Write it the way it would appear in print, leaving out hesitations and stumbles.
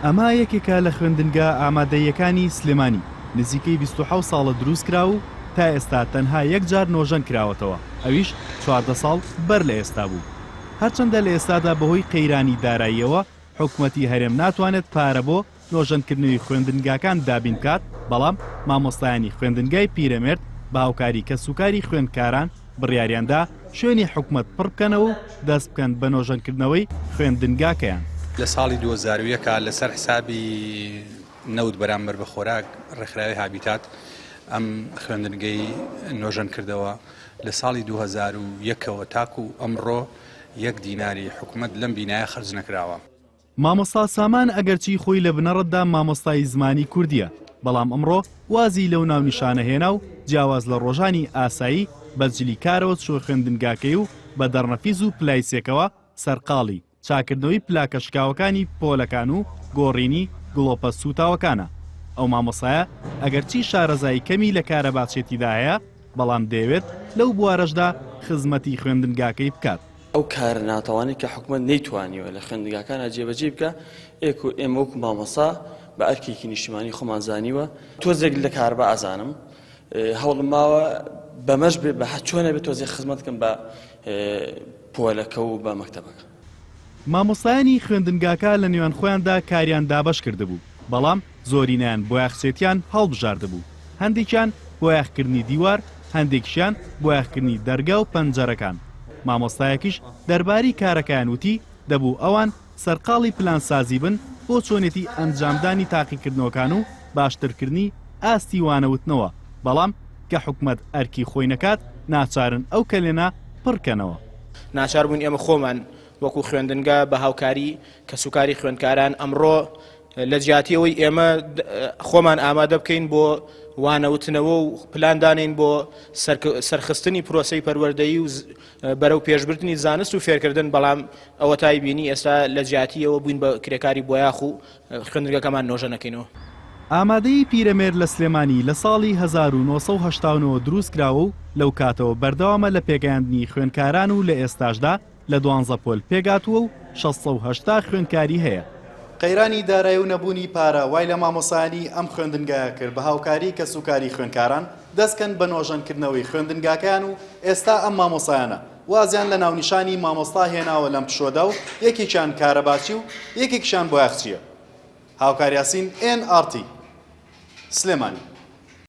ئەمە یەکێکە لە خوێندنگە ئامادەییەکانی سلێمانی نزیکەی 27 ساڵە دروست کرا و تا ئێستا تەنها یەک جار نۆژەن کراوەتەوە، ئەویش 14 ساڵ بەر لە ئێستا بوو. هەرچەندە لە ئێستادا بەهۆی قەیرانی داراییەوە حکوومەتی هەرێم ناتوانێت پارە بۆ نۆژەنکردنەوەی خوێندنگاکان دابین بکات، بەڵام مامۆستایانی خوێندنگای پیرەمێرد بە هاوکاری کەسوکاری خوێندکاران بڕیاریاندا شوێنی حکوومەت پڕ بکەنەوە و دەست بکەن بە نۆژەنکردنەوەی خوێندنگاکەیان. لە ساڵی 2001 لەسەر حسابی نەوت بەرامبەر بە خۆراک ڕێکخراوی هابیتات ئەم خوێندنگەی نۆژەن کردەوە. لە ساڵی 2001ەوە تاکو ئەمڕۆ 1 دیناری حکوومەت لەم بینایە خەرج نەکراوە. مامۆستا سامان ئەگەرچی خۆی لە بنەڕەتدا مامۆستای زمانی کوردیە، بەڵام ئەمڕۆ وازی لەو ناونیشانە هێنا و جیاواز لە ڕۆژانی ئاسایی بەرجلی کارەوە چۆ خوێندنگاکەی و بە دەرنەفیز و پلایسێکەوە سەرقاڵی چاکردنەوەی پلاکە شکاوەکانی پۆلەکان و گۆڕینی گڵۆپە سوتاوەکانە. ئەو مامۆسایە ئەگەرچی شارەزایی کەمی لە کارە باچێتیدا هەیە، بەڵام دەیەوێت لەو بوارەشدا خزمەتی خوێندنگاکەی بکات. ئەو کارە ناتەوانی کە حکوومەت نەیتوانیوە لە خوێندنگاکانە جێبەجێ بکە، ئێمە وەکو مامۆستا بە ئەرکێکی نیشتیمانی خۆمان زانیوە تۆزێک لە کار بە ئازانم هەوڵم ماوە بەمەش بێ بە چۆنە بێت تۆزێک خزمەت بکەم بە پۆلەکە و بە مەکتەبەکە. مامۆستایانی خوێندنگاکە لە نێوان خۆیاندا کاریان دابەش کردبوو، بەڵام زۆرینیان بۆ یاخچێتیان هەڵبژاردەبوو. هەندێکیان بۆ یاخکردنی دیوار، هەندێکیان بۆ یاخکردنی دەرگا و پەنجەرەکان. مامۆستایەکیش دەرباری کارەکەیان وتی دەبوو ئەوان سەرقاڵی پلانسازی بن بۆ چۆنێتی ئەنجامدانی تاقیکردنەوەکان و باشترکردنی ئاستی وانەوتنەوە، بەڵام کە حکوومەت ئەرکی خۆی نەکات ناچارن ئەو کەلێنە پڕکەنەوە. ناچار بوون ئێمە خۆمان وەکو خوێندنگا بە هاوکاری کەسوکاری خوێندکاران ئەمڕۆ لە جیاتیەوەی ئێمە خۆمان ئامادە بکەین بۆ وانەوتنەوە و پلاندانین بۆ سەرخستنی پرۆسەی پەروەردەیی و بەرەو پێشبردننی زانست و فێرکردن، بەڵام ئەوە تای بینی ئێستا لە جیاتیەوە بووین بە کرێکاری بۆیاخ و خوێندنگەکەمان نۆژە نەکەینەوە. ئامادەی پیرەمێرد لە سلێمانی لە ساڵی 1970 دروست کراوە و لەو کاتەوە بەردەوامە لە پێگەیاندنی خوێندکاران و لە ئێستاشدا لە 12 پۆل پێگاتووە و 680 خوێندکاری هەیە. قەیرانی دارایی و نەبوونی پارە وای لە مامۆسایانی ئەم خوێندنگایە کرد بە هاوکاری کەسوکاری خوێندکاران دەستکەن بە نۆژەنکردنەوەی خوێندنگاکەیان و ئێستا ئەم مامۆسایانە وازیان لە ناونیشانی مامۆستا هێناوە لەم پشۆدا و یەکێکیان کارەباچی و یەکێکیشان بۆ یاخچیە. هاوکاریاسین NRT سلێمانی.